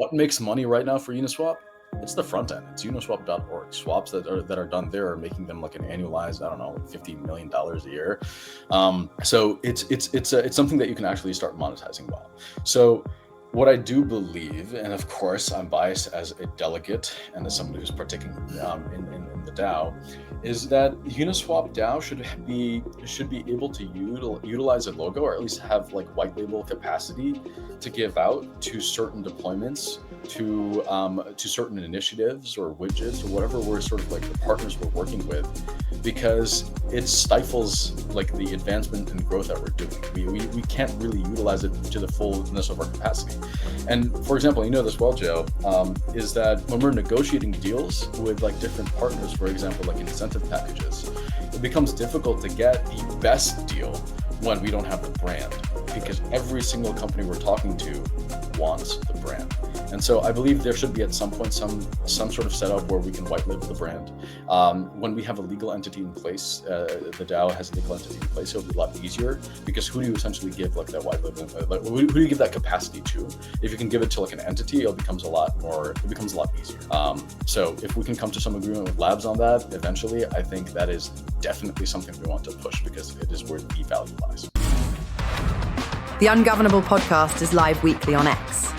What makes money right now for Uniswap? It's the front end. It's uniswap.org. Swaps that are done there are making them like an annualized, I don't know, $50 million a year. So it's something that you can actually start monetizing well. So what I do believe, and of course I'm biased as a delegate and as somebody who's partaking in the DAO, is that Uniswap DAO should be able to utilize a logo, or at least have like white label capacity to give out to certain deployments, to certain initiatives or widgets or whatever we're sort of like the partners we're working with, because it stifles like the advancement and growth that we're doing. We can't really utilize it to the fullness of our capacity. And for example, you know this well, Joe, is that when we're negotiating deals with like different partners, for example, like incentive packages, it becomes difficult to get the best deal when we don't have the brand, because every single company we're talking to wants the brand. And so I believe there should be at some point some sort of setup where we can white label the brand. When we have a legal entity in place, the DAO has a legal entity in place, it'll be a lot easier, because who do you essentially give like that white label? Like, who do you give that capacity to? If you can give it to like an entity, it becomes a lot easier. So if we can come to some agreement with labs on that eventually, I think that is definitely something we want to push, because it is where the value lies. The Ungovernable podcast is live weekly on X.